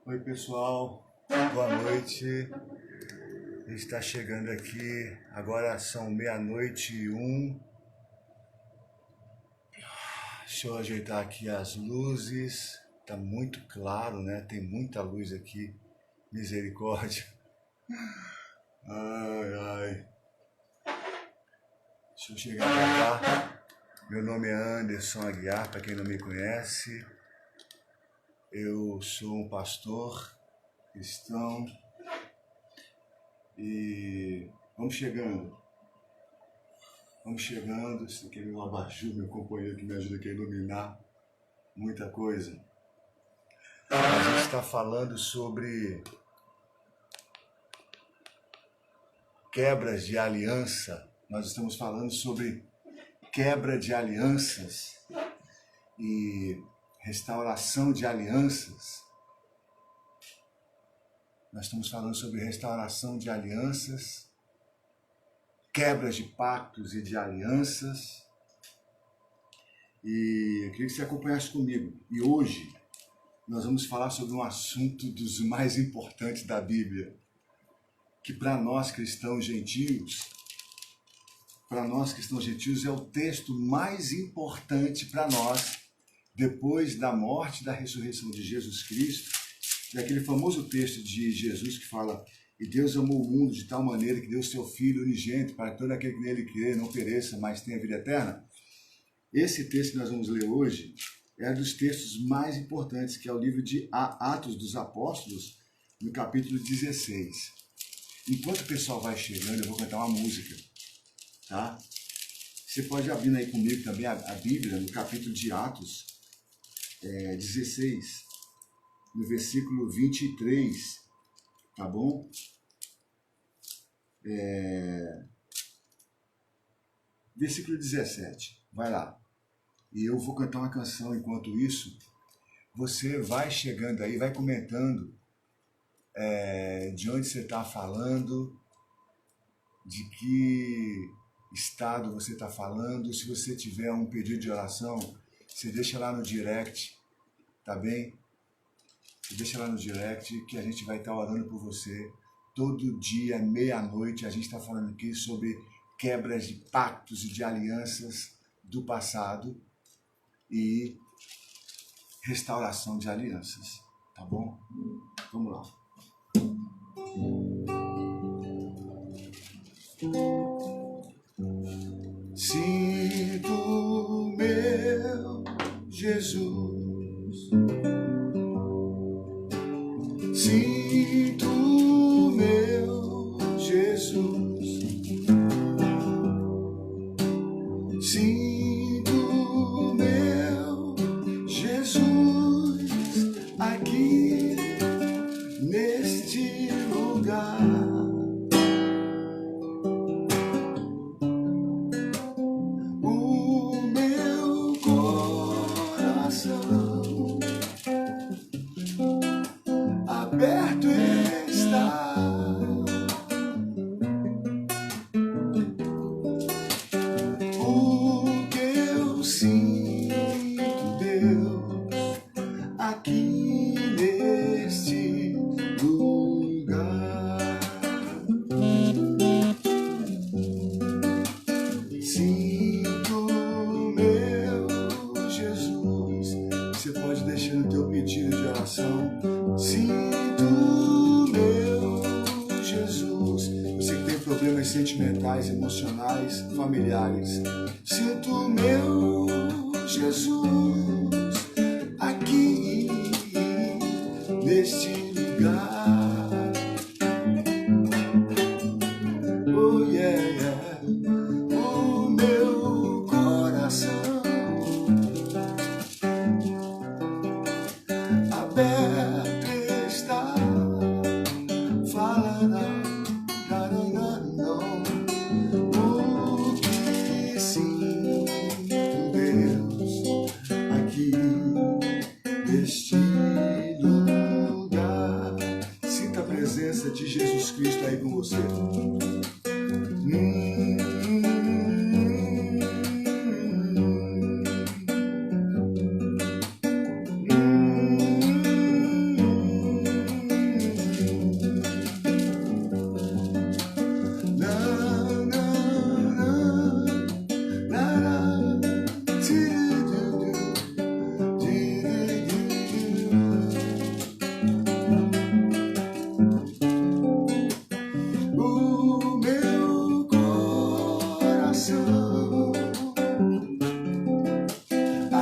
Oi pessoal, boa noite. Está chegando aqui, agora são 00:01. Deixa eu ajeitar aqui as luzes. Tá muito claro, né? Tem muita luz aqui. Misericórdia. Ai, ai. Deixa eu chegar pra cá. Meu nome é Anderson Aguiar, para quem não me conhece. Eu sou um pastor cristão e vamos chegando. Esse aqui é meu abajur, meu companheiro que me ajuda aqui a iluminar muita coisa. A gente está falando sobre quebras de aliança. Nós estamos falando sobre quebra de alianças e restauração de alianças. Nós estamos falando sobre restauração de alianças, quebras de pactos e de alianças. E eu queria que você acompanhasse comigo. E hoje nós vamos falar sobre um assunto dos mais importantes da Bíblia, que para nós cristãos gentios é o texto mais importante para nós depois da morte e da ressurreição de Jesus Cristo. E aquele famoso texto de Jesus que fala: e Deus amou o mundo de tal maneira que deu seu Filho unigênito para que todo aquele que nele crê não pereça, mas tenha vida eterna. Esse texto que nós vamos ler hoje é um dos textos mais importantes, que é o livro de Atos dos Apóstolos, no capítulo 16. Enquanto o pessoal vai chegando, eu vou cantar uma música, tá? Você pode abrir aí comigo também a Bíblia, no capítulo de Atos 16, no versículo 23, tá bom? Versículo 17, vai lá. E eu vou cantar uma canção. Enquanto isso, você vai chegando aí, vai comentando de onde você está falando, de que estado você está falando. Se você tiver um pedido de oração, você deixa lá no direct, tá bem? Você deixa lá no direct que a gente vai estar orando por você. Todo dia, 00:00, a gente está falando aqui sobre quebras de pactos e de alianças do passado e restauração de alianças, tá bom? Vamos lá. Sinto meu Jesus, sinto meu Jesus, sinto meu Jesus aqui neste lugar. O meu coração aberto está. O que eu sinto, Deus, aqui neste lugar. Sinto meu Jesus. Você pode deixar o teu pedido de oração. Sinto meu Jesus. Você que tem problemas sentimentais, emocionais, familiares. Sinto meu Jesus aqui neste lugar. Oh yeah, yeah. O meu coração aberto está. Fala não. O que sinto, Deus, aqui neste lugar. Sinta a presença de Jesus Cristo aí com você.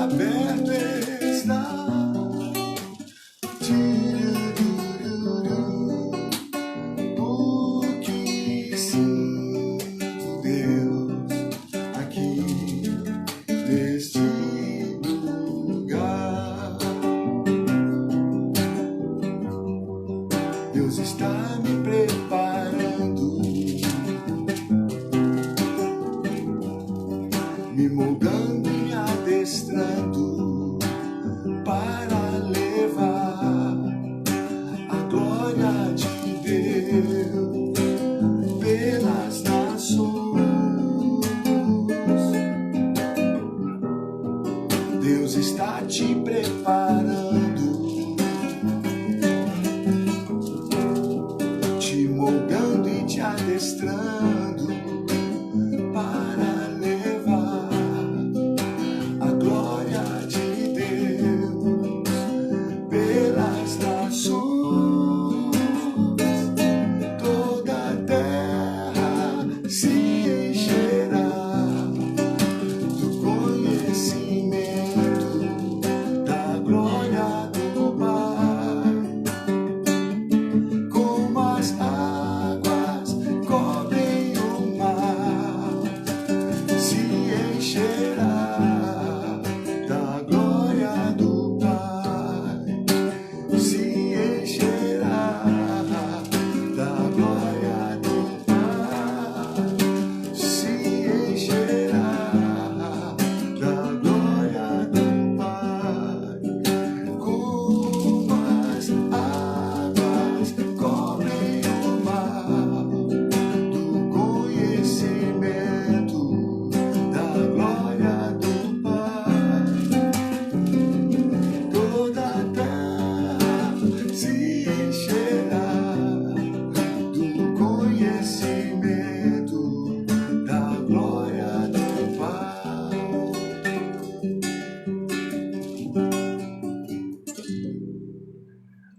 perto está. O que sinto, Deus, aqui neste lugar. Deus está me preparando, me moldando e me adestrando para levar a glória de Deus pelas nações. Deus está te preparando, te moldando e te adestrando para levar a glória de Deus pelas nações. Toda a terra se encherá do conhecimento da glória do Pai, como as águas cobrem o mar, se encherá da glória do Pai, se encherá da glória do Pai, se encherá da glória do Pai, como as águas cobrem o mar, do conhecimento da glória do Pai. Toda a terra se encherá do conhecimento da glória do Pai.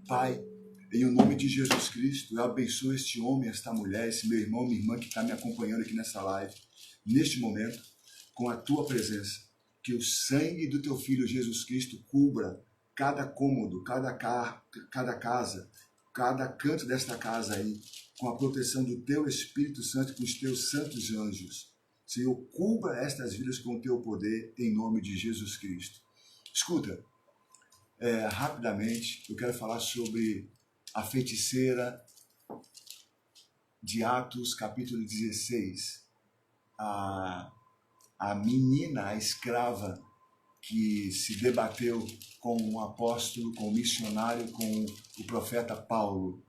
Pai, em o nome de Jesus Cristo, eu abençoo este homem, esta mulher, esse meu irmão, minha irmã que está me acompanhando aqui nessa live, neste momento, com a tua presença. Que o sangue do teu Filho Jesus Cristo cubra cada cômodo, cada casa, cada canto desta casa aí, com a proteção do teu Espírito Santo, com os teus santos anjos. Senhor, cubra estas vidas com o teu poder, em nome de Jesus Cristo. Escuta, rapidamente, eu quero falar sobre a feiticeira de Atos, capítulo 16. A menina, a escrava, que se debateu com o apóstolo, com o missionário, com o profeta Paulo.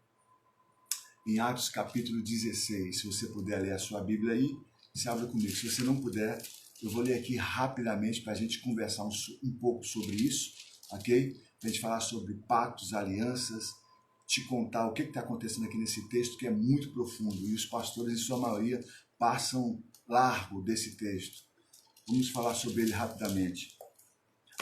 Em Atos, capítulo 16. Se você puder ler a sua Bíblia aí, se abre comigo. Se você não puder, eu vou ler aqui rapidamente para a gente conversar um pouco sobre isso, ok? Para a gente falar sobre pactos, alianças, te contar o que está acontecendo aqui nesse texto, que é muito profundo, e os pastores, em sua maioria, passam largo desse texto. Vamos falar sobre ele rapidamente.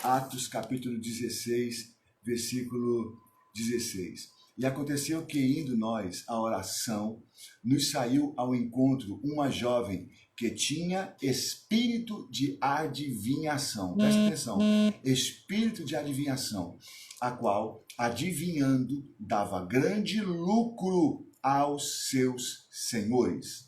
Atos, capítulo 16, versículo 16. E aconteceu que, indo nós à oração, nos saiu ao encontro uma jovem que tinha espírito de adivinhação. Presta atenção. Espírito de adivinhação, a qual, adivinhando, dava grande lucro aos seus senhores.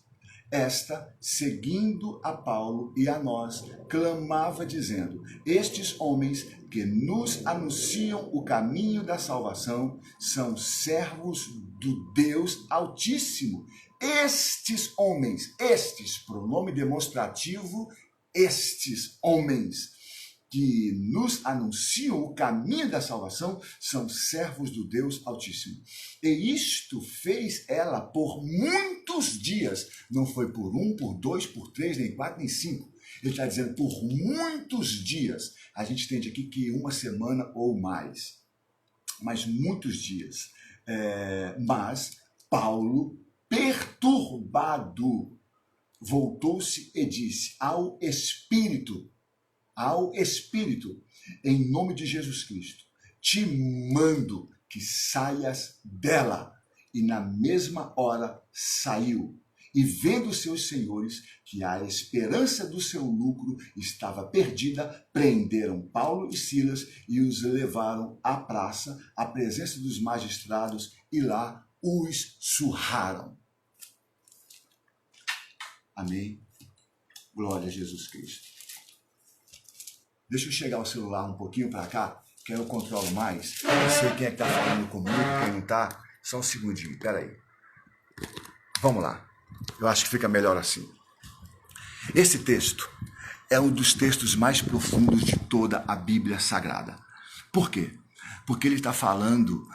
Esta, seguindo a Paulo e a nós, clamava dizendo: estes homens que nos anunciam o caminho da salvação são servos do Deus Altíssimo. Estes homens, pronome demonstrativo, estes homens que nos anunciam o caminho da salvação são servos do Deus Altíssimo. E isto fez ela por muitos dias. Não foi por 1, por 2, por 3, nem 4, nem 5. Ele está dizendo por muitos dias. A gente entende aqui que 1 semana ou mais. Mas muitos dias. Mas Paulo, perturbado, voltou-se e disse ao Espírito, em nome de Jesus Cristo, te mando que saias dela. E na mesma hora saiu. E vendo seus senhores que a esperança do seu lucro estava perdida, prenderam Paulo e Silas e os levaram à praça, à presença dos magistrados, e lá os surraram. Amém? Glória a Jesus Cristo. Deixa eu chegar o celular um pouquinho para cá, que aí eu controlo mais. Eu sei quem é que está falando comigo, quem não está. Só um segundinho, peraí. Vamos lá. Eu acho que fica melhor assim. Esse texto é um dos textos mais profundos de toda a Bíblia Sagrada. Por quê? Porque ele está falando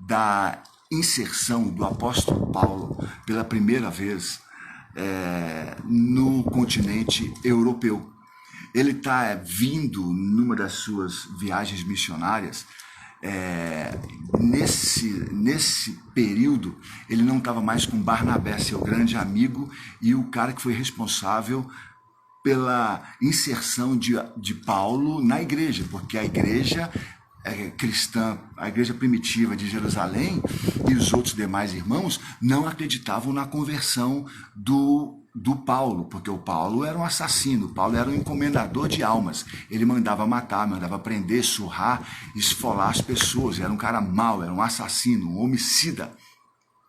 da inserção do apóstolo Paulo pela primeira vez no continente europeu. Ele está vindo numa das suas viagens missionárias. Nesse período, ele não estava mais com Barnabé, seu grande amigo, e o cara que foi responsável pela inserção de Paulo na igreja, porque a igreja cristã, a igreja primitiva de Jerusalém e os outros demais irmãos não acreditavam na conversão do Paulo, porque o Paulo era um assassino, o Paulo era um encomendador de almas, ele mandava matar, mandava prender, surrar, esfolar as pessoas, era um cara mau, era um assassino, um homicida,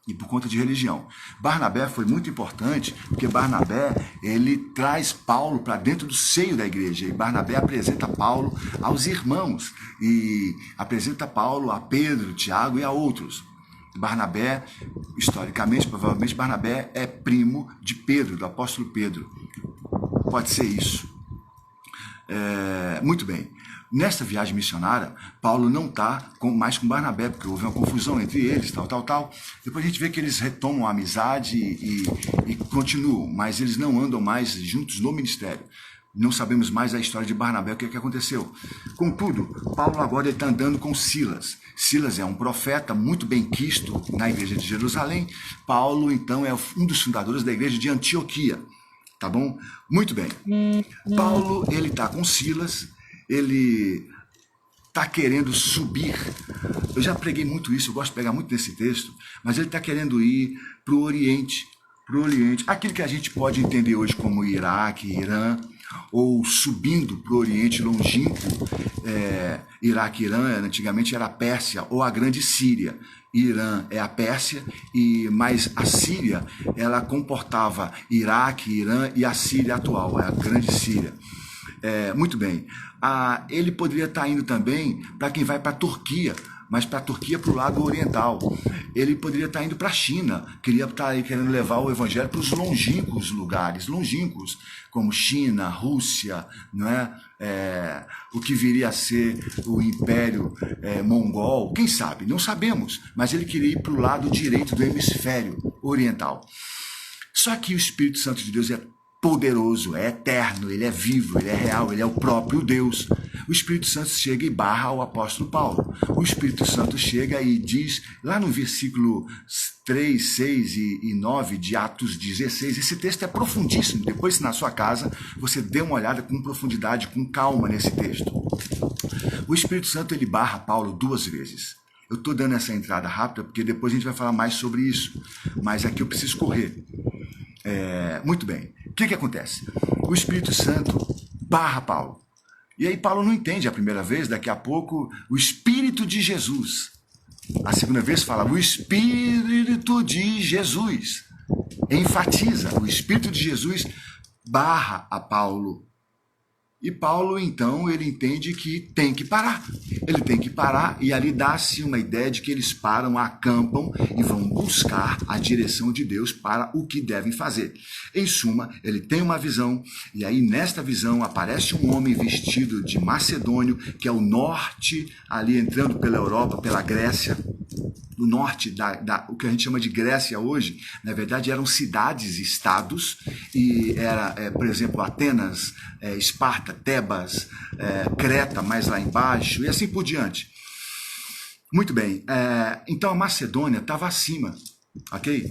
e por conta de religião. Barnabé foi muito importante, porque Barnabé, ele traz Paulo para dentro do seio da igreja, e Barnabé apresenta Paulo aos irmãos, e apresenta Paulo a Pedro, Tiago e a outros. Barnabé, historicamente, provavelmente Barnabé é primo de Pedro, do apóstolo Pedro. Pode ser isso. Muito bem. Nesta viagem missionária, Paulo não está mais com Barnabé, porque houve uma confusão entre eles, tal. Depois a gente vê que eles retomam a amizade e continuam, mas eles não andam mais juntos no ministério. Não sabemos mais a história de Barnabé, o que aconteceu. Contudo, Paulo agora está andando com Silas. Silas é um profeta muito bem quisto na igreja de Jerusalém. Paulo, então, é um dos fundadores da igreja de Antioquia. Tá bom? Muito bem. Paulo, ele está com Silas, ele está querendo subir. Eu já preguei muito isso, eu gosto de pegar muito nesse texto, mas ele está querendo ir para o Oriente. Aquilo que a gente pode entender hoje como Iraque, Irã, ou subindo para o Oriente longínquo, Iraque e Irã antigamente era a Pérsia ou a Grande Síria. Irã é a Pérsia, mas a Síria ela comportava Iraque, Irã e a Síria atual, a Grande Síria. Muito bem. Ele poderia estar indo também para quem vai para a Turquia, mas para a Turquia, para o lado oriental. Ele poderia estar indo para a China, queria estar aí querendo levar o evangelho para os longínquos lugares, longínquos, como China, Rússia, não é? O que viria a ser o Império Mongol, quem sabe? Não sabemos, mas ele queria ir para o lado direito do hemisfério oriental. Só que o Espírito Santo de Deus é poderoso, é eterno, ele é vivo, ele é real, ele é o próprio Deus. O Espírito Santo chega e barra o apóstolo Paulo. O Espírito Santo chega e diz, lá no versículo 3, 6 e 9 de Atos 16, esse texto é profundíssimo. Depois, na sua casa, você dê uma olhada com profundidade, com calma nesse texto. O Espírito Santo, ele barra Paulo 2 vezes. Eu estou dando essa entrada rápida, porque depois a gente vai falar mais sobre isso. Mas aqui eu preciso correr. Muito bem. O que acontece? O Espírito Santo barra Paulo. E aí Paulo não entende a primeira vez, daqui a pouco, o Espírito de Jesus. A segunda vez fala, o Espírito de Jesus. Enfatiza, o Espírito de Jesus barra a Paulo. E Paulo, então, ele entende que tem que parar. Ele tem que parar e ali dá-se uma ideia de que eles param, acampam e vão buscar a direção de Deus para o que devem fazer. Em suma, ele tem uma visão e aí nesta visão aparece um homem vestido de macedônio, que é o norte, ali entrando pela Europa, pela Grécia. No norte, o que a gente chama de Grécia hoje, na verdade eram cidades-estados, e era, por exemplo, Atenas, Esparta, Tebas, Creta, mais lá embaixo, e assim por diante. Muito bem, então a Macedônia estava acima, ok?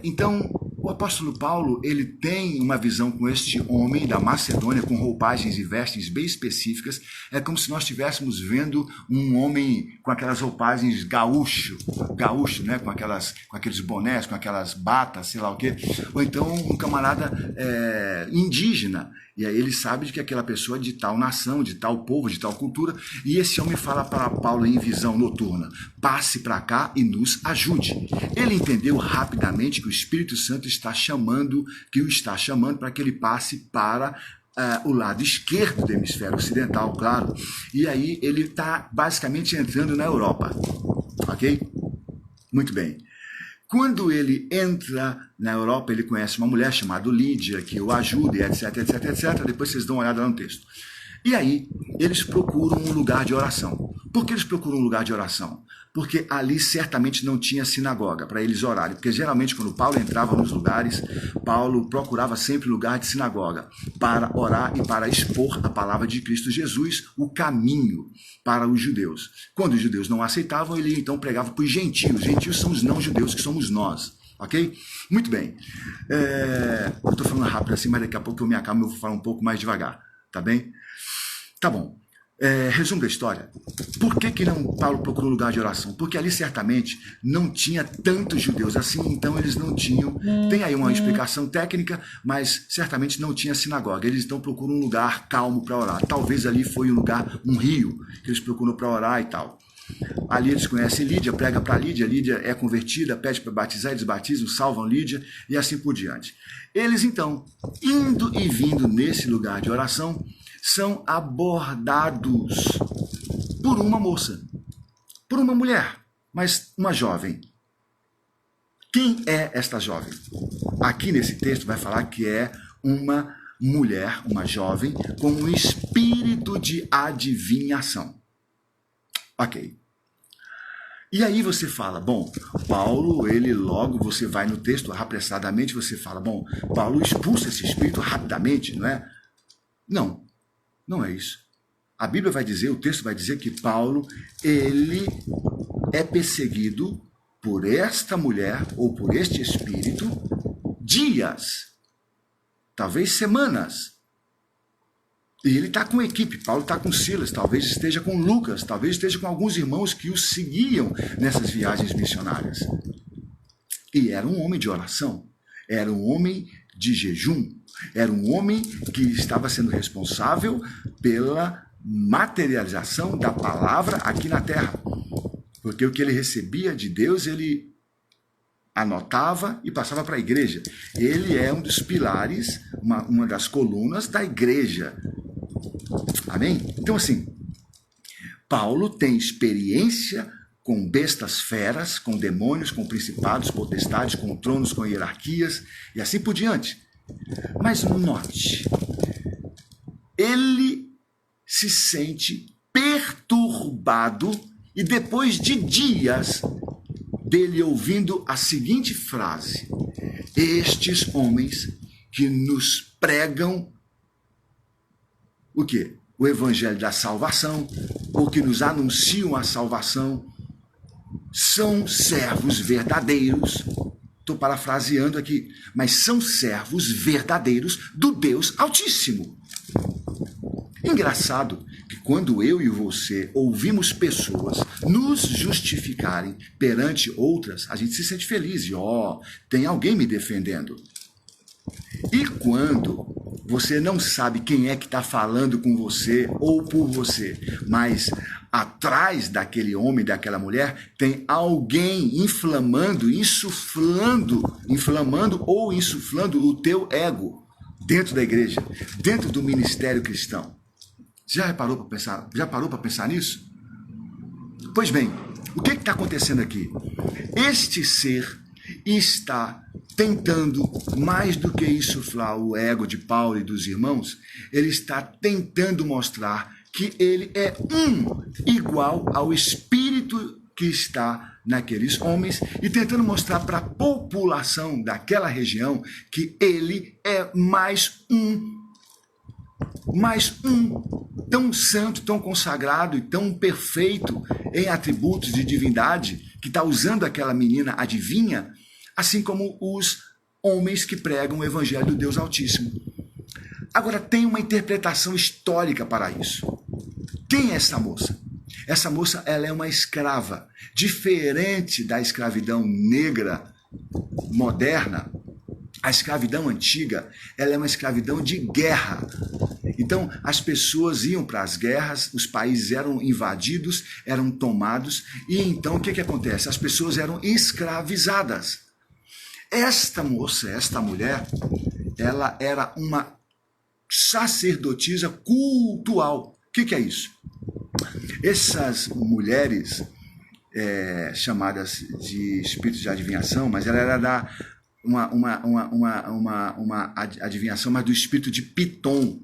Então, O apóstolo Paulo, ele tem uma visão com este homem da Macedônia, com roupagens e vestes bem específicas. É como se nós estivéssemos vendo um homem com aquelas roupagens gaúcho, né? Com aqueles bonés, com aquelas batas, sei lá o quê. Ou então um camarada indígena. E aí ele sabe de que aquela pessoa é de tal nação, de tal povo, de tal cultura. E esse homem fala para Paulo em visão noturna: passe para cá e nos ajude. Ele entendeu rapidamente que o Espírito Santo está chamando para que ele passe para o lado esquerdo do hemisfério ocidental, claro. E aí ele está basicamente entrando na Europa. Ok? Muito bem. Quando ele entra na Europa, ele conhece uma mulher chamada Lídia, que o ajuda, etc, etc, etc. Depois vocês dão uma olhada no texto. E aí, eles procuram um lugar de oração. Por que eles procuram um lugar de oração? Porque ali certamente não tinha sinagoga para eles orarem. Porque geralmente quando Paulo entrava nos lugares, Paulo procurava sempre lugar de sinagoga para orar e para expor a palavra de Cristo Jesus, o caminho para os judeus. Quando os judeus não aceitavam, ele então pregava para os gentios. Os gentios são os não-judeus, que somos nós. Ok? Muito bem. Eu estou falando rápido assim, mas daqui a pouco eu me acalmo e vou falar um pouco mais devagar. Tá bem? Tá bom. Resumo da história. Por que não Paulo procurou um lugar de oração? Porque ali certamente não tinha tantos judeus assim, então eles não tinham... Tem aí uma explicação técnica, mas certamente não tinha sinagoga. Eles então procuram um lugar calmo para orar. Talvez ali foi um lugar, um rio, que eles procuram para orar e tal. Ali eles conhecem Lídia, prega para Lídia, Lídia é convertida, pede para batizar, eles batizam, salvam Lídia e assim por diante. Eles então, indo e vindo nesse lugar de oração, são abordados por uma moça, por uma mulher, mas uma jovem. Quem é esta jovem? Aqui nesse texto vai falar que é uma mulher, uma jovem, com um espírito de adivinhação. Ok. E aí você fala, bom, Paulo, ele logo, você vai no texto apressadamente, você fala, bom, Paulo expulsa esse espírito rapidamente, não é? Não. Não é isso. A Bíblia vai dizer, o texto vai dizer que Paulo, ele é perseguido por esta mulher ou por este espírito dias, talvez semanas. E ele está com equipe, Paulo está com Silas, talvez esteja com Lucas, talvez esteja com alguns irmãos que o seguiam nessas viagens missionárias. E era um homem de oração, era um homem de jejum, era um homem que estava sendo responsável pela materialização da palavra aqui na terra. Porque o que ele recebia de Deus, ele anotava e passava para a igreja. Ele é um dos pilares, uma das colunas da igreja. Amém? Então, assim, Paulo tem experiência com bestas feras, com demônios, com principados, potestades, com tronos, com hierarquias e assim por diante. Mas note, ele se sente perturbado e depois de dias dele ouvindo a seguinte frase: estes homens que nos pregam o quê? O evangelho da salvação, ou que nos anunciam a salvação, são servos verdadeiros. Estou parafraseando aqui, mas são servos verdadeiros do Deus Altíssimo. Engraçado que quando eu e você ouvimos pessoas nos justificarem perante outras, a gente se sente feliz e tem alguém me defendendo. E quando você não sabe quem é que está falando com você ou por você, mas atrás daquele homem, daquela mulher, tem alguém inflamando ou insuflando o teu ego dentro da igreja, dentro do ministério cristão. Já parou para pensar nisso? Pois bem, o que está acontecendo aqui? Este ser está tentando, mais do que insuflar o ego de Paulo e dos irmãos, ele está tentando mostrar que ele é igual ao espírito que está naqueles homens e tentando mostrar para a população daquela região que ele é mais um, tão santo, tão consagrado e tão perfeito em atributos de divindade, que está usando aquela menina adivinha, assim como os homens que pregam o evangelho do Deus Altíssimo. Agora, tem uma interpretação histórica para isso. Quem é essa moça? Essa moça, ela é uma escrava. Diferente da escravidão negra moderna, a escravidão antiga, ela é uma escravidão de guerra. Então, as pessoas iam para as guerras, os países eram invadidos, eram tomados, e então o que acontece? As pessoas eram escravizadas. Esta moça, esta mulher, ela era uma sacerdotisa cultual. O que é isso? Essas mulheres, chamadas de espíritos de adivinhação, mas ela era uma adivinhação, mas do espírito de Piton.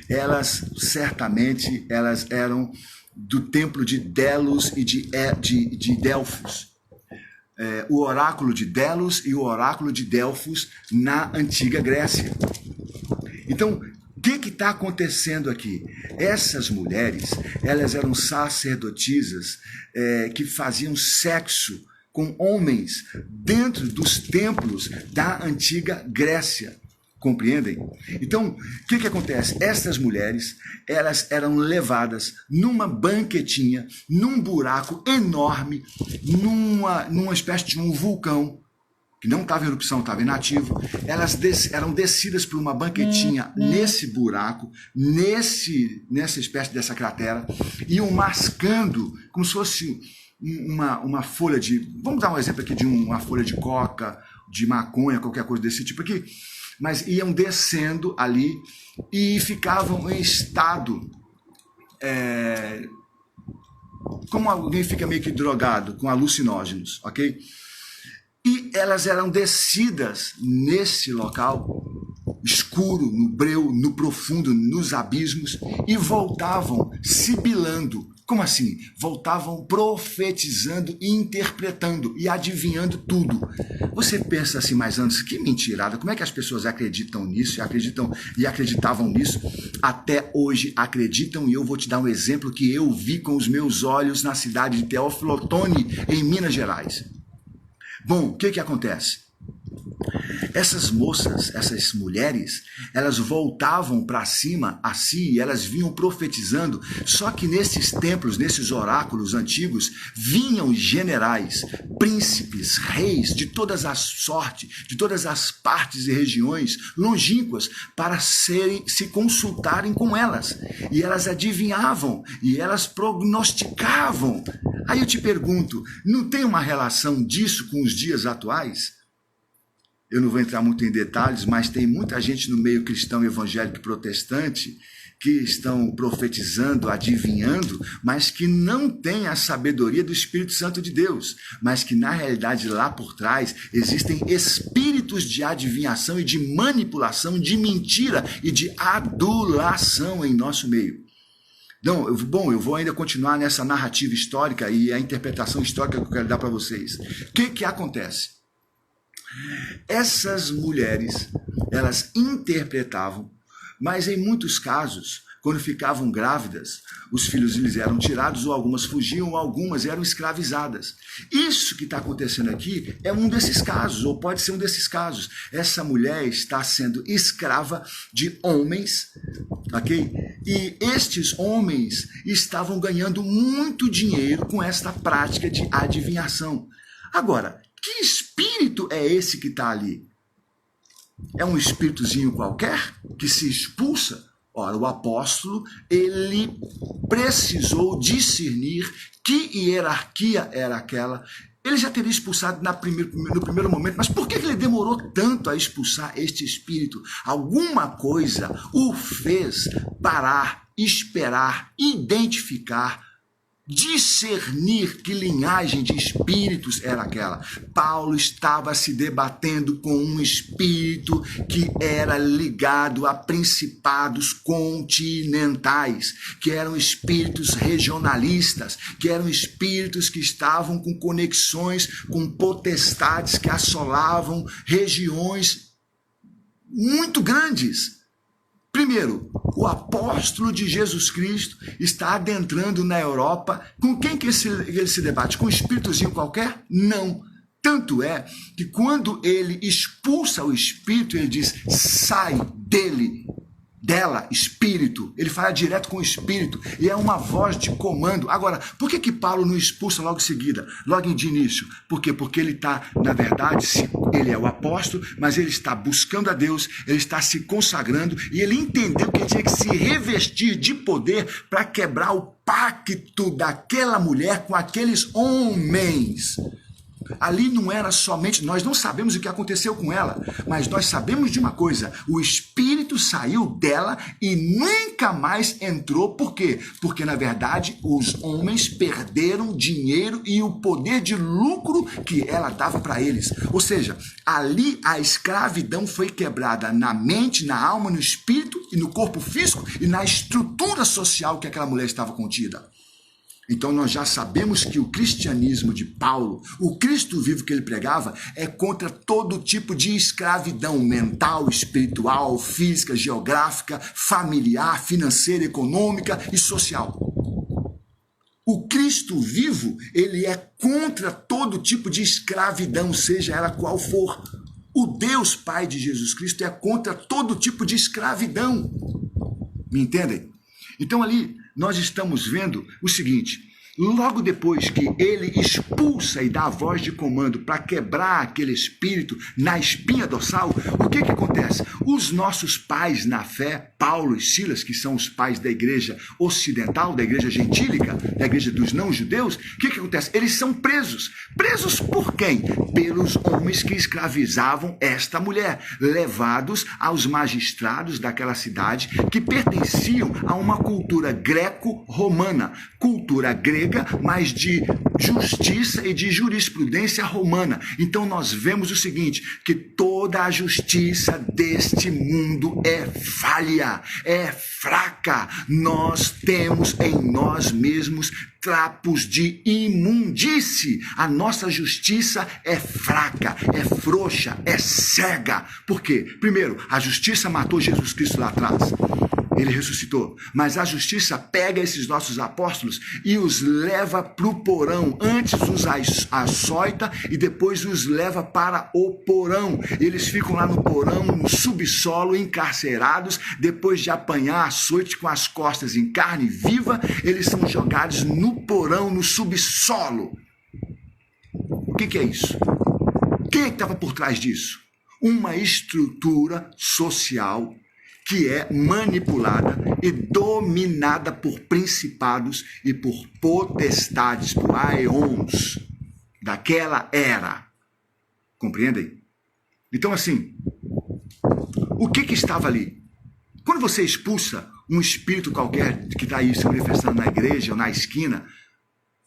Elas, certamente, elas eram do templo de Delos e de Delfos. O oráculo de Delos e o oráculo de Delfos na antiga Grécia. Então, o que está acontecendo aqui? Essas mulheres, elas eram sacerdotisas que faziam sexo com homens dentro dos templos da antiga Grécia. Compreendem? Então, o que acontece? Essas mulheres, elas eram levadas numa banquetinha, num buraco enorme, numa espécie de um vulcão, que não estava em erupção, estava inativo. Elas eram descidas por uma banquetinha nesse buraco, nessa espécie dessa cratera, iam mascando como se fosse uma folha de... Vamos dar um exemplo aqui de uma folha de coca, de maconha, qualquer coisa desse tipo aqui. Mas iam descendo ali e ficavam em estado... como alguém fica meio que drogado, com alucinógenos, ok? E elas eram descidas nesse local escuro, no breu, no profundo, nos abismos, e voltavam sibilando. Como assim? Voltavam profetizando e interpretando e adivinhando tudo. Você pensa assim, mas antes, que mentirada, como é que as pessoas acreditam nisso e acreditavam nisso? Até hoje acreditam, e eu vou te dar um exemplo que eu vi com os meus olhos na cidade de Teófilo Otoni, em Minas Gerais. Bom, o que acontece? Essas moças, essas mulheres, elas voltavam para cima a si e elas vinham profetizando, só que nesses templos, nesses oráculos antigos, vinham generais, príncipes, reis de todas as sortes, de todas as partes e regiões longínquas para se consultarem com elas. E elas adivinhavam e elas prognosticavam. Aí eu te pergunto, não tem uma relação disso com os dias atuais? Eu não vou entrar muito em detalhes, mas tem muita gente no meio cristão, evangélico e protestante que estão profetizando, adivinhando, mas que não tem a sabedoria do Espírito Santo de Deus, mas que na realidade lá por trás existem espíritos de adivinhação e de manipulação, de mentira e de adulação em nosso meio. Não, eu vou ainda continuar nessa narrativa histórica e a interpretação histórica que eu quero dar para vocês. O que acontece? Essas mulheres, elas interpretavam, mas em muitos casos, quando ficavam grávidas, os filhos lhes eram tirados, ou algumas fugiam, ou algumas eram escravizadas. Isso que está acontecendo aqui é um desses casos, ou pode ser um desses casos. Essa mulher está sendo escrava de homens, ok? E estes homens estavam ganhando muito dinheiro com esta prática de adivinhação. Agora, que espírito é esse que está ali? É um espíritozinho qualquer que se expulsa? Ora, o apóstolo, ele precisou discernir que hierarquia era aquela. Ele já teria expulsado no primeiro momento, mas por que ele demorou tanto a expulsar este espírito? Alguma coisa o fez parar, esperar, identificar, discernir que linhagem de espíritos era aquela. Paulo estava se debatendo com um espírito que era ligado a principados continentais, que eram espíritos regionalistas, que eram espíritos que estavam com conexões com potestades que assolavam regiões muito grandes. Primeiro, o apóstolo de Jesus Cristo está adentrando na Europa. Com quem que ele se debate? Com um espíritozinho qualquer? Não. Tanto é que quando ele expulsa o espírito, ele diz, sai dele, dela, espírito. Ele fala direto com o espírito e é uma voz de comando. Agora, por que Paulo não expulsa logo em seguida, logo de início? Por quê? Porque ele está, na verdade, ele é o apóstolo, mas ele está buscando a Deus, ele está se consagrando e ele entendeu que ele tinha que se revestir de poder para quebrar o pacto daquela mulher com aqueles homens. Ali não era somente, nós não sabemos o que aconteceu com ela, mas nós sabemos de uma coisa, o espírito saiu dela e nunca mais entrou. Por quê? Porque na verdade os homens perderam dinheiro e o poder de lucro que ela dava para eles. Ou seja, ali a escravidão foi quebrada na mente, na alma, no espírito e no corpo físico e na estrutura social que aquela mulher estava contida. Então nós já sabemos que o cristianismo de Paulo, o Cristo vivo que ele pregava, é contra todo tipo de escravidão mental, espiritual, física, geográfica, familiar, financeira, econômica e social. O Cristo vivo, ele é contra todo tipo de escravidão, seja ela qual for. O Deus Pai de Jesus Cristo é contra todo tipo de escravidão. Me entendem? Então ali nós estamos vendo o seguinte, logo depois que ele expulsa e dá a voz de comando para quebrar aquele espírito na espinha dorsal, o que acontece? Os nossos pais na fé, Paulo e Silas, que são os pais da igreja ocidental, da igreja gentílica, da igreja dos não-judeus, o que acontece? Eles são presos. Presos por quem? Pelos homens que escravizavam esta mulher, levados aos magistrados daquela cidade que pertenciam a uma cultura greco-romana, cultura grega, mas de justiça e de jurisprudência romana. Então nós vemos o seguinte, que toda a justiça deste mundo é falha, é fraca. Nós temos em nós mesmos trapos de imundície. A nossa justiça é fraca, é frouxa, é cega. Por quê? Primeiro, a justiça matou Jesus Cristo lá atrás. Ele ressuscitou, mas a justiça pega esses nossos apóstolos e os leva para o porão. Antes os açoita e depois os leva para o porão. Eles ficam lá no porão, no subsolo, encarcerados. Depois de apanhar açoite com as costas em carne viva, eles são jogados no porão, no subsolo. O que é isso? Quem é que estava por trás disso? Uma estrutura social que é manipulada e dominada por principados e por potestades, por aeons daquela era. Compreendem? Então, assim, o que estava ali? Quando você expulsa um espírito qualquer que está aí se manifestando na igreja ou na esquina,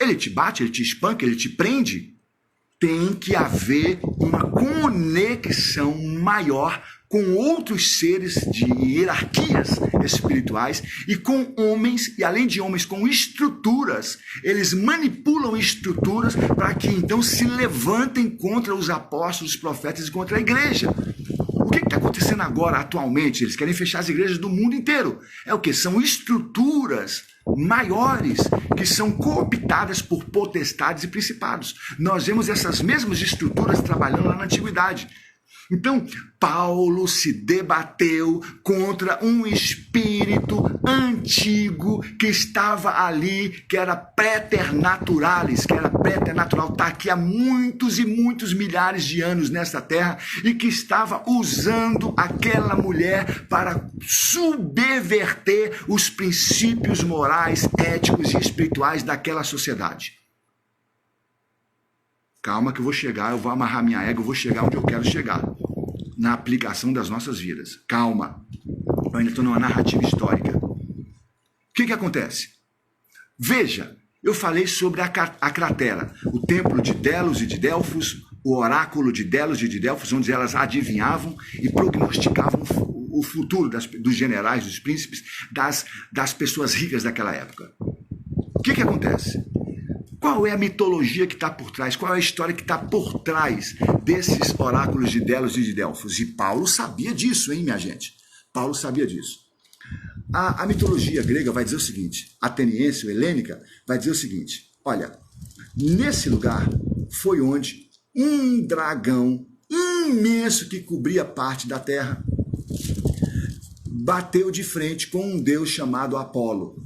ele te bate, ele te espanca, ele te prende. Tem que haver uma conexão maior com outros seres de hierarquias espirituais e com homens, e além de homens, com estruturas. Eles manipulam estruturas para que então se levantem contra os apóstolos, os profetas e contra a igreja. O que está acontecendo agora, atualmente? Eles querem fechar as igrejas do mundo inteiro. É o que? São estruturas maiores que são cooptadas por potestades e principados. Nós vemos essas mesmas estruturas trabalhando lá na antiguidade. Então, Paulo se debateu contra um espírito antigo que estava ali, que era preternaturalis, que era preternatural, está aqui há muitos e muitos milhares de anos nesta terra e que estava usando aquela mulher para subverter os princípios morais, éticos e espirituais daquela sociedade. Calma que eu vou chegar, eu vou amarrar minha égua, eu vou chegar onde eu quero chegar, na aplicação das nossas vidas. Calma, eu ainda estou numa narrativa histórica. O que acontece? Veja, eu falei sobre a cratera, o templo de Delos e de Delfos, o oráculo de Delos e de Delfos, onde elas adivinhavam e prognosticavam o futuro dos generais, dos príncipes, das pessoas ricas daquela época. O que acontece? Qual é a mitologia que está por trás? Qual é a história que está por trás desses oráculos de Delos e de Delfos? E Paulo sabia disso, hein, minha gente? Paulo sabia disso. A mitologia grega vai dizer o seguinte, ateniense ou helênica, vai dizer o seguinte, olha, nesse lugar foi onde um dragão imenso que cobria parte da terra, bateu de frente com um deus chamado Apolo,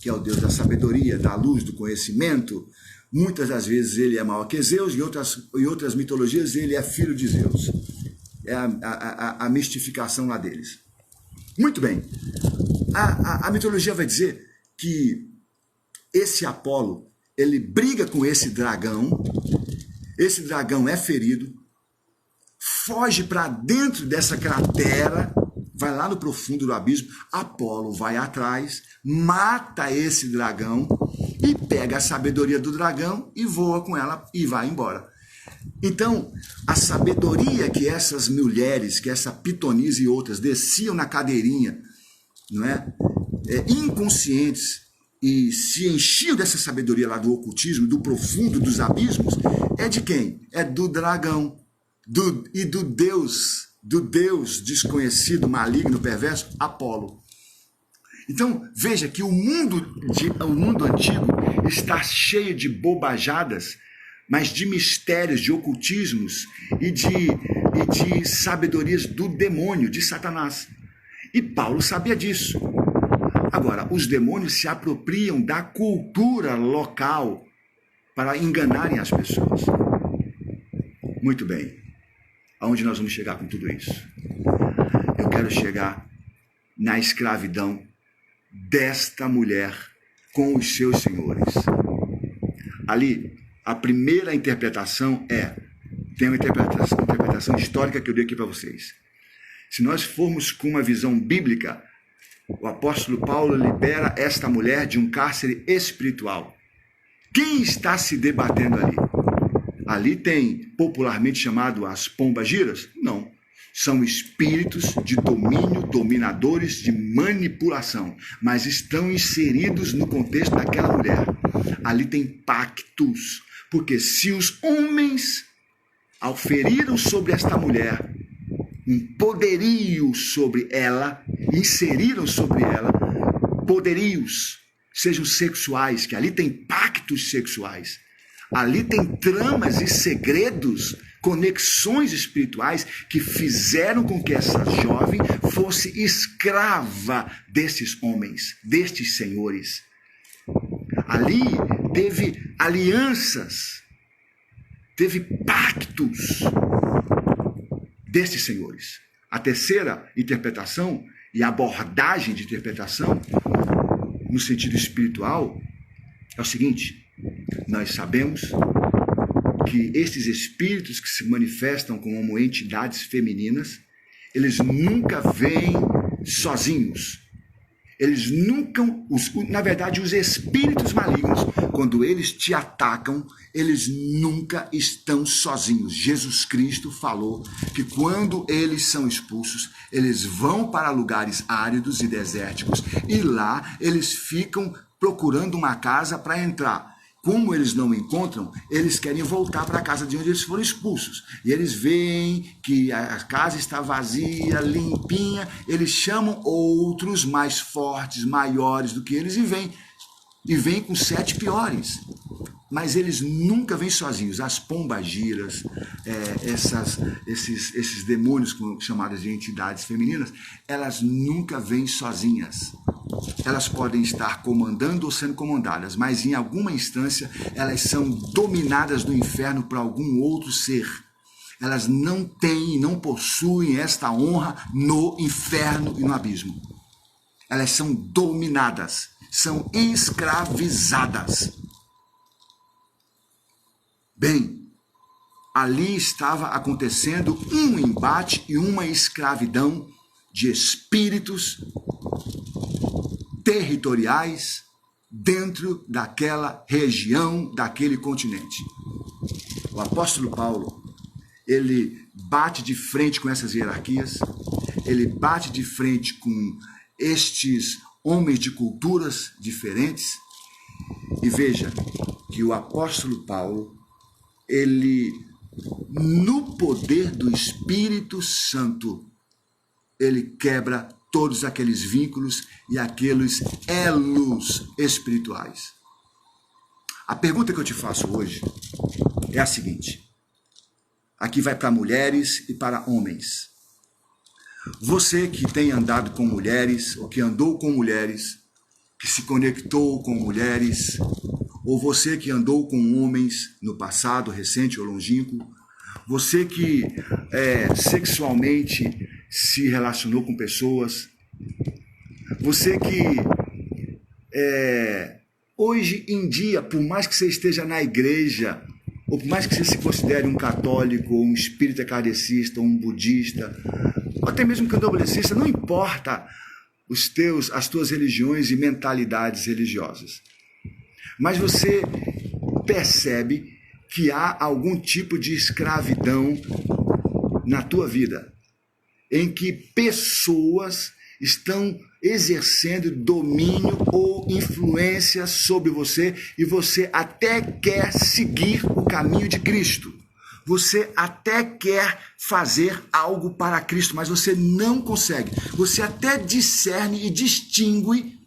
que é o deus da sabedoria, da luz, do conhecimento. Muitas das vezes ele é maior que Zeus, em outras mitologias ele é filho de Zeus. É a mistificação lá deles. Muito bem. A mitologia vai dizer que esse Apolo, ele briga com esse dragão é ferido, foge para dentro dessa cratera, vai lá no profundo do abismo, Apolo vai atrás, mata esse dragão e pega a sabedoria do dragão e voa com ela e vai embora. Então, a sabedoria que essas mulheres, que essa Pitonisa e outras desciam na cadeirinha, não é? Inconscientes, e se enchiam dessa sabedoria lá do ocultismo, do profundo, dos abismos, é de quem? É do dragão e do Deus desconhecido, maligno, perverso, Apolo. Então, veja que o mundo antigo está cheio de bobajadas, mas de mistérios, de ocultismos e de sabedorias do demônio, de Satanás. E Paulo sabia disso. Agora, os demônios se apropriam da cultura local para enganarem as pessoas. Muito bem. Aonde nós vamos chegar com tudo isso? Eu quero chegar na escravidão desta mulher com os seus senhores. Ali, a primeira interpretação tem uma interpretação histórica que eu dei aqui para vocês. Se nós formos com uma visão bíblica, o apóstolo Paulo libera esta mulher de um cárcere espiritual. Quem está se debatendo ali? Ali tem, popularmente chamado, as pombagiras? Não. São espíritos de domínio, dominadores de manipulação, mas estão inseridos no contexto daquela mulher. Ali tem pactos, porque se os homens auferiram sobre esta mulher um poderio sobre ela, inseriram sobre ela poderios, sejam sexuais, que ali tem pactos sexuais, ali tem tramas e segredos, conexões espirituais que fizeram com que essa jovem fosse escrava desses homens, destes senhores. Ali teve alianças, teve pactos destes senhores. A terceira interpretação e abordagem de interpretação no sentido espiritual é o seguinte: nós sabemos que esses espíritos que se manifestam como entidades femininas, eles nunca vêm sozinhos. Eles nunca, na verdade, os espíritos malignos, quando eles te atacam, eles nunca estão sozinhos. Jesus Cristo falou que quando eles são expulsos, eles vão para lugares áridos e desérticos e lá eles ficam procurando uma casa para entrar. Como eles não encontram, eles querem voltar para a casa de onde eles foram expulsos. E eles veem que a casa está vazia, limpinha, eles chamam outros mais fortes, maiores do que eles e vêm com 7 piores. Mas eles nunca vêm sozinhos. As pombagiras, esses demônios chamados de entidades femininas, elas nunca vêm sozinhas. Elas podem estar comandando ou sendo comandadas, mas em alguma instância elas são dominadas do inferno por algum outro ser. Elas não têm, não possuem esta honra no inferno e no abismo. Elas são dominadas, são escravizadas. Bem, ali estava acontecendo um embate e uma escravidão de espíritos territoriais dentro daquela região, daquele continente. O apóstolo Paulo, ele bate de frente com essas hierarquias, ele bate de frente com estes homens de culturas diferentes, e veja que o apóstolo Paulo, ele, no poder do Espírito Santo, ele quebra todos aqueles vínculos e aqueles elos espirituais. A pergunta que eu te faço hoje é a seguinte: Aqui vai para mulheres e para homens. Você que tem andado com mulheres, ou que andou com mulheres, que se conectou com mulheres, ou você que andou com homens no passado, recente ou longínquo, você que sexualmente se relacionou com pessoas, você que hoje em dia, por mais que você esteja na igreja, ou por mais que você se considere um católico, ou um espírita kardecista, ou um budista, ou até mesmo um candomblessista, não importa as tuas religiões e mentalidades religiosas. Mas você percebe que há algum tipo de escravidão na tua vida, em que pessoas estão exercendo domínio ou influência sobre você e você até quer seguir o caminho de Cristo. Você até quer fazer algo para Cristo, mas você não consegue. Você até discerne e distingue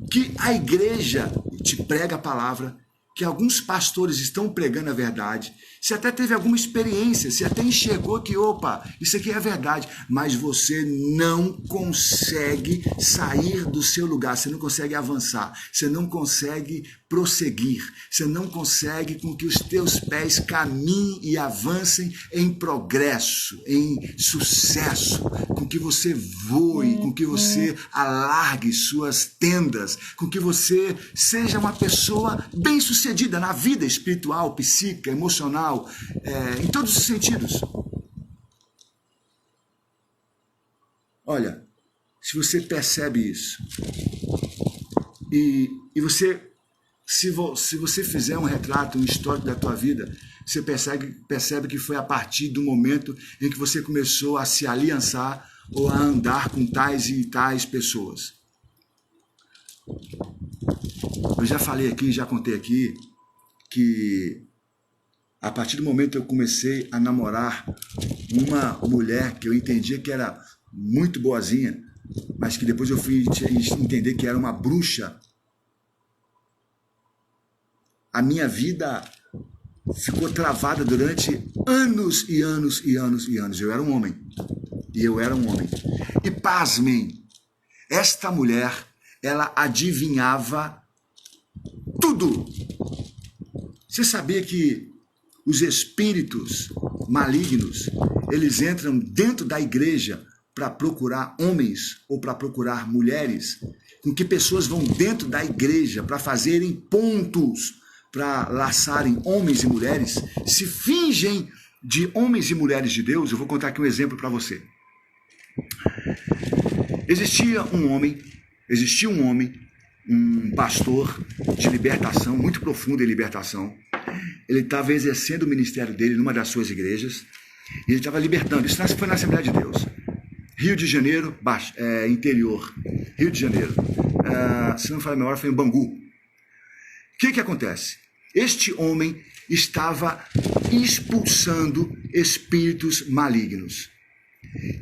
que a igreja te prega a palavra, que alguns pastores estão pregando a verdade, você até teve alguma experiência, você até enxergou que, opa, isso aqui é verdade, mas você não consegue sair do seu lugar, você não consegue avançar, você não consegue prosseguir, você não consegue com que os teus pés caminhem e avancem em progresso, em sucesso, com que você voe, com que você alargue suas tendas, com que você seja uma pessoa bem-sucedida na vida espiritual, psíquica, emocional, em todos os sentidos. Olha, se você percebe isso, e você, se você fizer um retrato, um histórico da tua vida, você percebe que foi a partir do momento em que você começou a se aliançar ou a andar com tais e tais pessoas. Eu já falei aqui, já contei aqui, que a partir do momento que eu comecei a namorar uma mulher que eu entendia que era muito boazinha, mas que depois eu fui entender que era uma bruxa, a minha vida ficou travada durante anos e anos e anos e anos. Eu era um homem. E eu era um homem. E pasmem, esta mulher, ela adivinhava tudo. Você sabia que os espíritos malignos, eles entram dentro da igreja para procurar homens ou para procurar mulheres? Com que pessoas vão dentro da igreja para fazerem pontos, para laçarem homens e mulheres, se fingem de homens e mulheres de Deus? Eu vou contar aqui um exemplo para você. Existia um homem, um pastor de libertação, muito profundo em libertação. Ele estava exercendo o ministério dele numa das suas igrejas, e ele estava libertando. Isso foi na Assembleia de Deus. Rio de Janeiro, interior. Rio de Janeiro. Se não me falar a memória, foi em Bangu. O que acontece? Este homem estava expulsando espíritos malignos.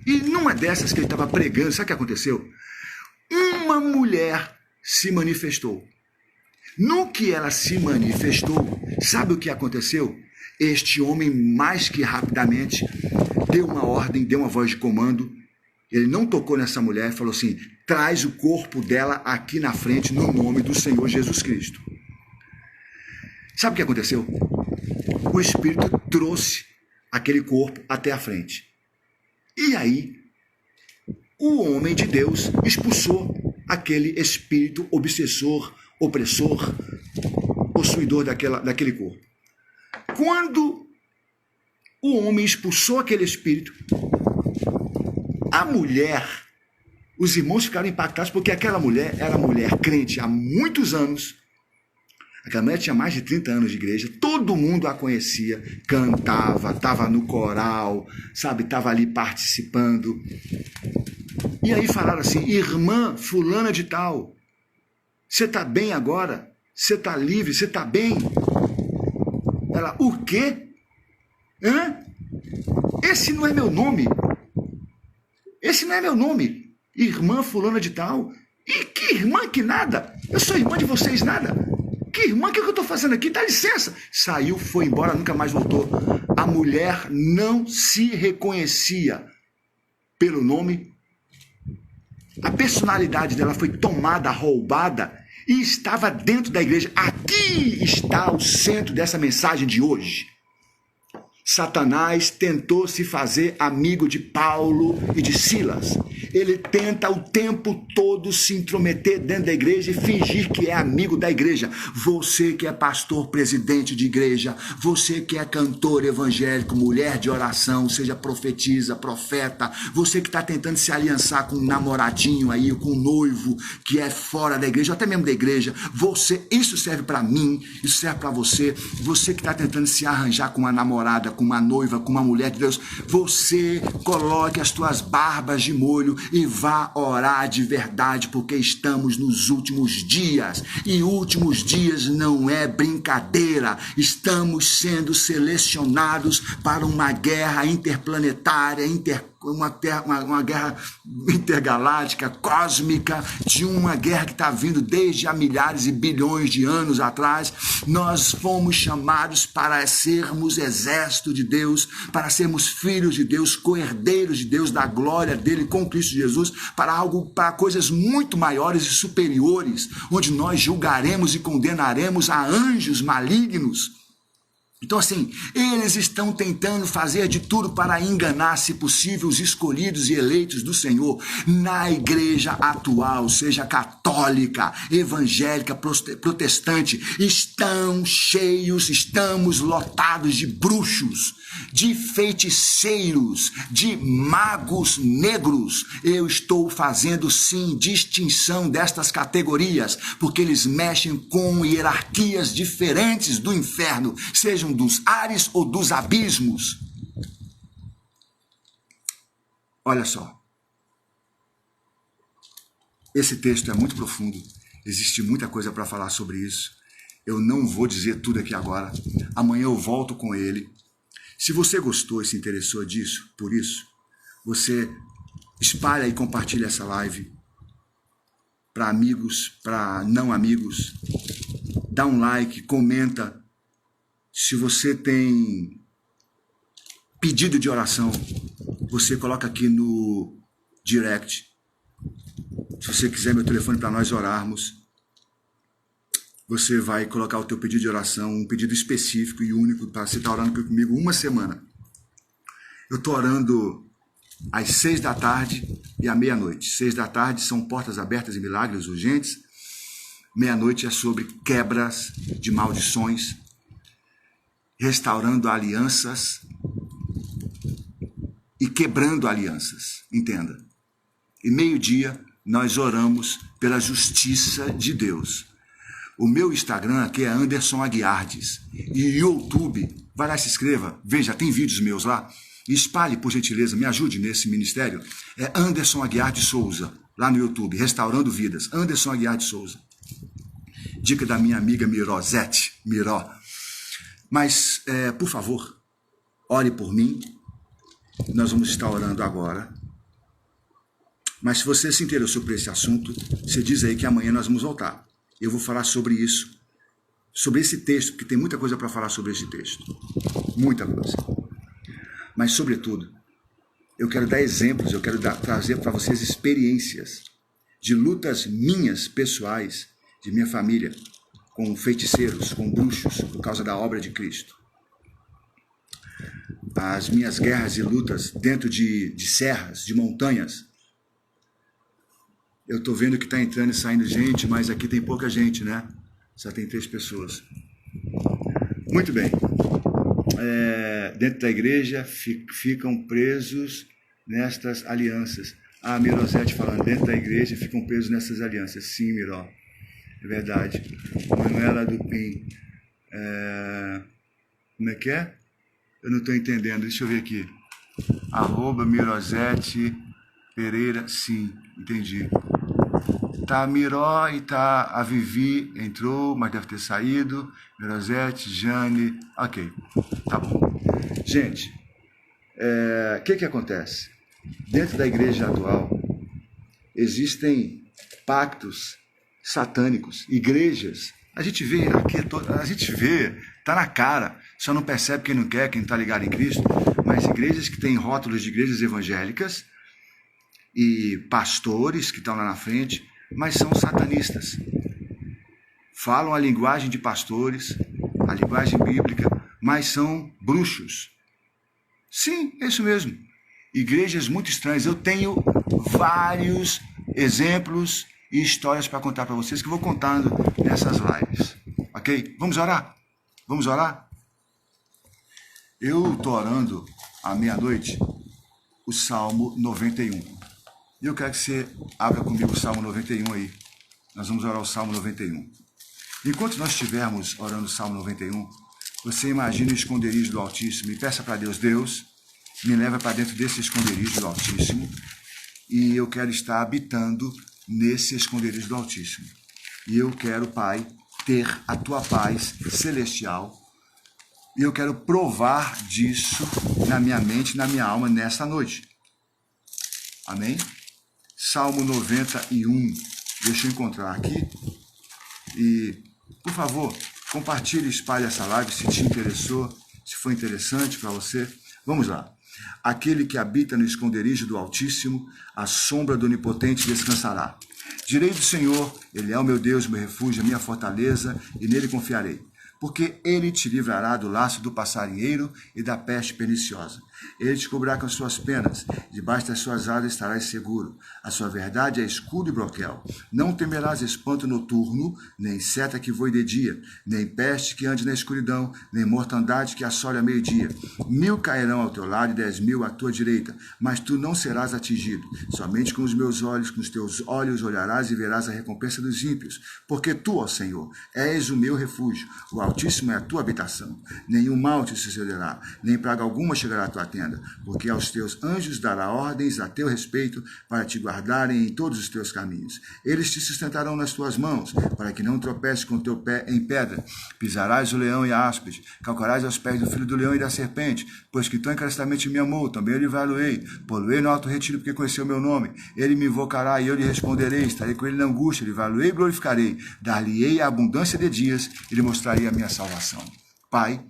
E numa dessas que ele estava pregando, sabe o que aconteceu? Uma mulher se manifestou. No que ela se manifestou, sabe o que aconteceu? Este homem, mais que rapidamente, deu uma ordem, deu uma voz de comando. Ele não tocou nessa mulher e falou assim: traz o corpo dela aqui na frente no nome do Senhor Jesus Cristo. Sabe o que aconteceu? O Espírito trouxe aquele corpo até a frente. E aí, o homem de Deus expulsou aquele espírito obsessor, opressor, possuidor daquele corpo. Quando o homem expulsou aquele espírito, a mulher, os irmãos ficaram impactados porque aquela mulher era mulher crente há muitos anos. Aquela mulher tinha mais de 30 anos de igreja, todo mundo a conhecia, cantava, estava no coral, sabe, estava ali participando. E aí falaram assim: irmã fulana de tal, você está bem agora? Você está livre? Você está bem? Ela: o quê? Hã? Esse não é meu nome. Esse não é meu nome. Irmã fulana de tal. E que irmã que nada? Eu sou irmã de vocês nada. Que irmã, o que eu estou fazendo aqui? Dá licença. Saiu, foi embora, nunca mais voltou. A mulher não se reconhecia pelo nome. A personalidade dela foi tomada, roubada e estava dentro da igreja. Aqui está o centro dessa mensagem de hoje. Satanás tentou se fazer amigo de Paulo e de Silas. Ele tenta o tempo todo se intrometer dentro da igreja e fingir que é amigo da igreja. Você que é pastor, presidente de igreja, você que é cantor evangélico, mulher de oração, seja profetisa, profeta, você que está tentando se aliançar com um namoradinho aí, com um noivo que é fora da igreja, ou até mesmo da igreja, isso serve para mim, isso serve para você, você que está tentando se arranjar com uma namorada, com uma noiva, com uma mulher de Deus, você coloque as tuas barbas de molho e vá orar de verdade, porque estamos nos últimos dias, e últimos dias não é brincadeira. Estamos sendo selecionados para uma guerra interplanetária, uma guerra intergaláctica, cósmica, de uma guerra que está vindo desde há milhares e bilhões de anos atrás. Nós fomos chamados para sermos exército de Deus, para sermos filhos de Deus, co-herdeiros de Deus, da glória dele com Cristo Jesus, para coisas muito maiores e superiores, onde nós julgaremos e condenaremos a anjos malignos. Então, assim, eles estão tentando fazer de tudo para enganar, se possível, os escolhidos e eleitos do Senhor. Na igreja atual, seja católica, evangélica, protestante, estamos lotados de bruxos, de feiticeiros, de magos negros. Eu estou fazendo, sim, distinção destas categorias, porque eles mexem com hierarquias diferentes do inferno, sejam dos ares ou dos abismos. Olha só. Esse texto é muito profundo. Existe muita coisa para falar sobre isso. Eu não vou dizer tudo aqui agora. Amanhã eu volto com ele. Se você gostou e se interessou por isso, você espalha e compartilha essa live para amigos, para não amigos. Dá um like, comenta. Se você tem pedido de oração, você coloca aqui no direct. Se você quiser meu telefone para nós orarmos, você vai colocar o teu pedido de oração, um pedido específico e único, para você estar orando comigo uma semana. Eu estou orando às 6 da tarde e à meia-noite. 6 da tarde são portas abertas e milagres urgentes. Meia-noite é sobre quebras de maldições, restaurando alianças e quebrando alianças, entenda. E meio-dia nós oramos pela justiça de Deus. O meu Instagram aqui é Anderson Aguiardes. E YouTube, vai lá, se inscreva, veja, tem vídeos meus lá. Espalhe, por gentileza, me ajude nesse ministério. É Anderson Aguiar de Souza, lá no YouTube, Restaurando Vidas. Anderson Aguiar de Souza. Dica da minha amiga Mirozete, Miró. Mas, por favor, ore por mim. Nós vamos estar orando agora. Mas se você se interessou por esse assunto, você diz aí que amanhã nós vamos voltar. Eu vou falar sobre isso, sobre esse texto, porque tem muita coisa para falar sobre esse texto. Muita coisa. Mas, sobretudo, eu quero dar exemplos, eu quero trazer para vocês experiências de lutas minhas, pessoais, de minha família, com feiticeiros, com bruxos, por causa da obra de Cristo. As minhas guerras e lutas dentro de serras, de montanhas. Eu estou vendo que está entrando e saindo gente, mas aqui tem pouca gente, né? Só tem 3 pessoas. Muito bem. Dentro da igreja ficam presos nestas alianças. Ah, Mirozete falando, dentro da igreja ficam presos nessas alianças. Sim, Miró. É verdade. Manuela Dupin. Como é que é? Eu não estou entendendo. Deixa eu ver aqui. @Mirozete Pereira. Sim, entendi. Tá a Miró e tá a Vivi. Entrou, mas deve ter saído. Mirozete, Jane. Ok, tá bom. Gente, o que acontece? Dentro da igreja atual, existem pactos satânicos, igrejas A gente vê aqui, a gente vê, tá na cara, só não percebe quem não quer, quem não está ligado em Cristo, mas igrejas que têm rótulos de igrejas evangélicas e pastores que estão lá na frente, mas são satanistas. Falam a linguagem de pastores, a linguagem bíblica, mas são bruxos. Sim, é isso mesmo. Igrejas muito estranhas. Eu tenho vários exemplos e histórias para contar para vocês que eu vou contando nessas lives. Ok? Vamos orar? Vamos orar? Eu estou orando à meia-noite o Salmo 91. E eu quero que você abra comigo o Salmo 91 aí. Nós vamos orar o Salmo 91. Enquanto nós estivermos orando o Salmo 91, você imagine o esconderijo do Altíssimo e peça para Deus, Deus, me leva para dentro desse esconderijo do Altíssimo e eu quero estar habitando nesse esconderijo do Altíssimo. E eu quero, Pai, ter a Tua paz celestial e eu quero provar disso na minha mente, na minha alma, nesta noite. Amém? Salmo 91. Deixa eu encontrar aqui. E, por favor, compartilhe e espalhe essa live se te interessou, se foi interessante para você. Vamos lá. Aquele que habita no esconderijo do Altíssimo, a sombra do Onipotente descansará. Direi do Senhor, Ele é o meu Deus, meu refúgio, a minha fortaleza, e nele confiarei. Porque Ele te livrará do laço do passarinheiro e da peste perniciosa. Ele te cobrirá com as suas penas, debaixo das suas asas estarás seguro. A sua verdade é escudo e broquel. Não temerás espanto noturno, nem seta que voe de dia, nem peste que ande na escuridão, nem mortandade que assole a meio-dia. 1000 cairão ao teu lado e 10.000 à tua direita, mas tu não serás atingido. Somente com os meus olhos, com os teus olhos olharás e verás a recompensa dos ímpios. Porque tu, ó Senhor, és o meu refúgio, o Altíssimo é a tua habitação. Nenhum mal te sucederá, nem praga alguma chegará à tua tenda, porque aos teus anjos dará ordens a teu respeito para te guardarem em todos os teus caminhos. Eles te sustentarão nas tuas mãos, para que não tropeces com o teu pé em pedra. Pisarás o leão e a áspide, calcarás aos pés do filho do leão e da serpente, pois que tão encarecidamente me amou, também eu livrá-lo-ei. Pô-lo-ei no alto retiro, porque conheceu o meu nome. Ele me invocará e eu lhe responderei, estarei com ele na angústia, livrá-lo-ei e glorificarei. Dar-lhe-ei a abundância de dias e lhe mostrarei a minha salvação. Pai,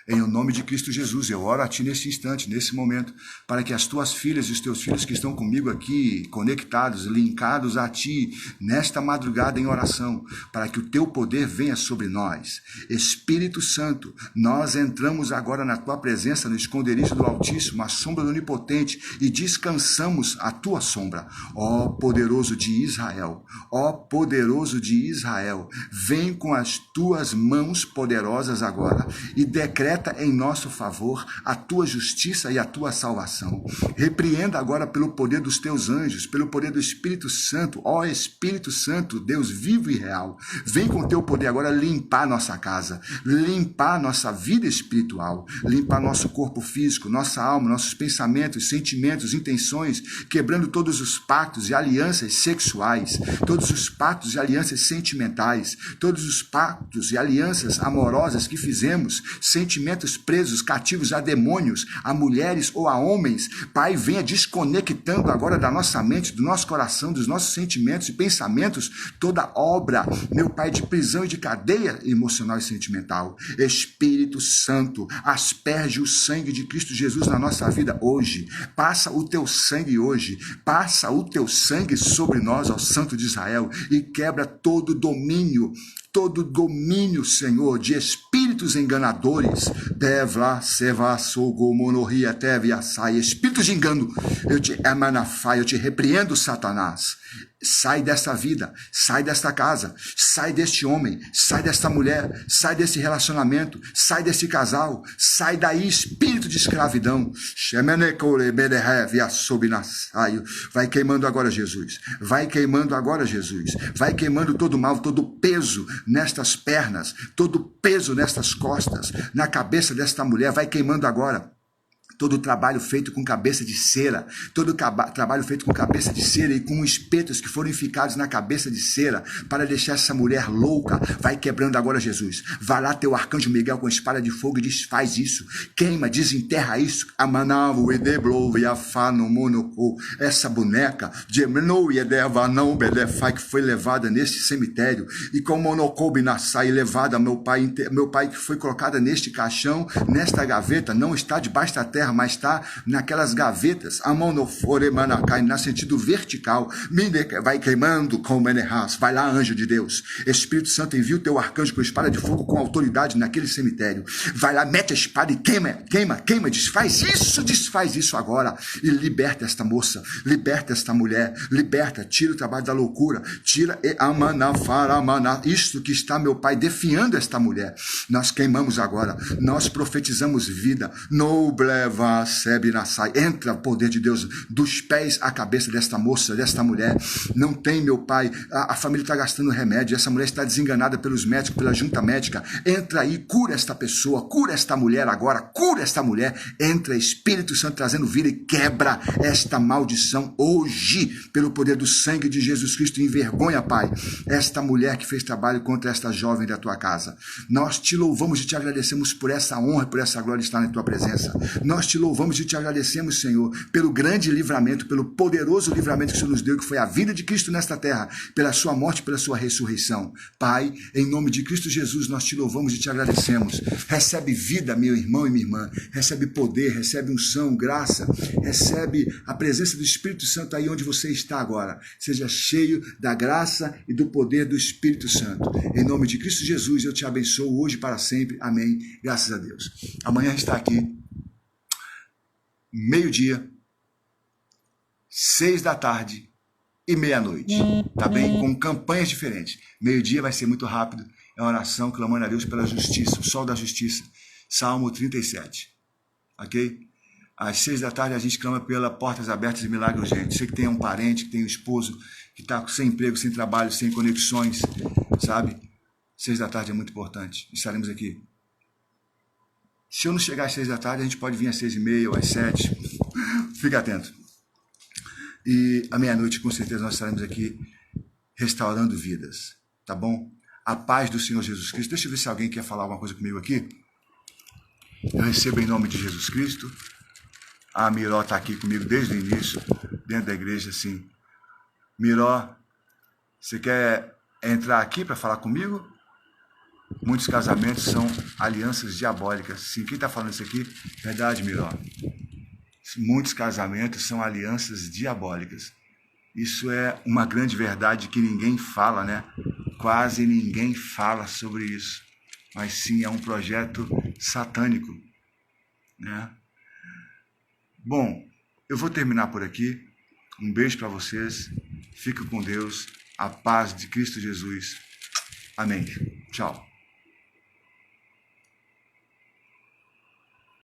em o nome de Cristo Jesus, eu oro a Ti nesse instante, nesse momento, para que as Tuas filhas e os Teus filhos que estão comigo aqui, conectados, linkados a Ti, nesta madrugada em oração, para que o Teu poder venha sobre nós. Espírito Santo, nós entramos agora na Tua presença, no esconderijo do Altíssimo, a sombra do Onipotente, e descansamos a Tua sombra. Ó poderoso de Israel, ó poderoso de Israel, vem com as Tuas mãos poderosas agora e decreta em nosso favor a tua justiça e a tua salvação. Repreenda agora pelo poder dos teus anjos, pelo poder do Espírito Santo, ó Espírito Santo, Deus vivo e real. Vem com o teu poder agora limpar nossa casa, limpar nossa vida espiritual, limpar nosso corpo físico, nossa alma, nossos pensamentos, sentimentos, intenções, quebrando todos os pactos e alianças sexuais, todos os pactos e alianças sentimentais, todos os pactos e alianças amorosas que fizemos, sentimentos presos, cativos a demônios, a mulheres ou a homens. Pai, venha desconectando agora da nossa mente, do nosso coração, dos nossos sentimentos e pensamentos, toda obra, meu Pai, de prisão e de cadeia emocional e sentimental. Espírito Santo, asperge o sangue de Cristo Jesus na nossa vida hoje. Passa o teu sangue hoje, passa o teu sangue sobre nós, ó Santo de Israel, e quebra todo domínio, Senhor, de espíritos enganadores, devla, seva, sogo, monorria, teve, açai, espíritos de engano, eu te repreendo, Satanás. Sai dessa vida, sai desta casa, sai deste homem, sai desta mulher, sai desse relacionamento, sai desse casal, sai daí, espírito de escravidão. Vai queimando agora, Jesus. Vai queimando agora, Jesus. Vai queimando todo mal, todo peso nestas pernas, todo peso nestas costas, na cabeça desta mulher. Vai queimando agora. Todo trabalho feito com cabeça de cera, todo trabalho feito com cabeça de cera e com espetos que foram enficados na cabeça de cera para deixar essa mulher louca, vai quebrando agora, Jesus. Vai lá teu arcanjo Miguel com espada de fogo e desfaz isso, queima, desenterra isso. Amanavu edeblo e afano monoco, essa boneca de Meno e Edevanão Belefai que foi levada neste cemitério e com monocobe na saia levada, meu pai que foi colocada neste caixão, nesta gaveta, não está debaixo da terra, mas está naquelas gavetas, a mão no fore manacai, na sentido vertical, vai queimando com menerras. Vai lá, anjo de Deus, Espírito Santo, envia o teu arcanjo com espada de fogo com autoridade naquele cemitério, vai lá, mete a espada e queima, desfaz isso agora e liberta esta moça, liberta esta mulher, liberta, tira o trabalho da loucura, tira isto que está, meu pai, defiando esta mulher, nós queimamos agora, nós profetizamos vida, entra o poder de Deus dos pés à cabeça desta moça, desta mulher. Não tem, meu pai, a família está gastando remédio, essa mulher está desenganada pelos médicos, pela junta médica. Entra aí, cura esta pessoa, cura esta mulher agora, cura esta mulher. Entra, Espírito Santo, trazendo vida e quebra esta maldição hoje, pelo poder do sangue de Jesus Cristo. Envergonha, Pai, esta mulher que fez trabalho contra esta jovem da tua casa. Nós te louvamos e te agradecemos por essa honra, por essa glória de estar na tua presença. Nós te louvamos e te agradecemos, Senhor, pelo grande livramento, pelo poderoso livramento que o Senhor nos deu, que foi a vida de Cristo nesta terra, pela sua morte, pela sua ressurreição. Pai, em nome de Cristo Jesus, nós te louvamos e te agradecemos. Recebe vida, meu irmão e minha irmã, recebe poder, recebe unção, graça, recebe a presença do Espírito Santo aí onde você está agora. Seja cheio da graça e do poder do Espírito Santo. Em nome de Cristo Jesus, eu te abençoo hoje e para sempre. Amém. Graças a Deus. Amanhã está aqui, meio-dia, 6 da tarde e meia-noite, tá bem? Com campanhas diferentes. Meio-dia vai ser muito rápido, é uma oração clamando a Deus pela justiça, o sol da justiça, Salmo 37, ok? Às 6 da tarde a gente clama pela portas abertas e milagre urgente. Você que tem um parente, que tem um esposo, que está sem emprego, sem trabalho, sem conexões, sabe? 6 da tarde é muito importante, estaremos aqui. Se eu não chegar às 6 da tarde, a gente pode vir às 6h30 ou às 7. Fica atento. E à meia-noite, com certeza, nós estaremos aqui restaurando vidas. Tá bom? A paz do Senhor Jesus Cristo. Deixa eu ver se alguém quer falar alguma coisa comigo aqui. Eu recebo em nome de Jesus Cristo. A Miró está aqui comigo desde o início, dentro da igreja, assim. Miró, você quer entrar aqui para falar comigo? Muitos casamentos são alianças diabólicas. Sim, quem está falando isso aqui? Verdade, Miró. Muitos casamentos são alianças diabólicas. Isso é uma grande verdade que ninguém fala, né? Quase ninguém fala sobre isso. Mas sim, é um projeto satânico, né? Bom, eu vou terminar por aqui. Um beijo para vocês. Fique com Deus. A paz de Cristo Jesus. Amém. Tchau.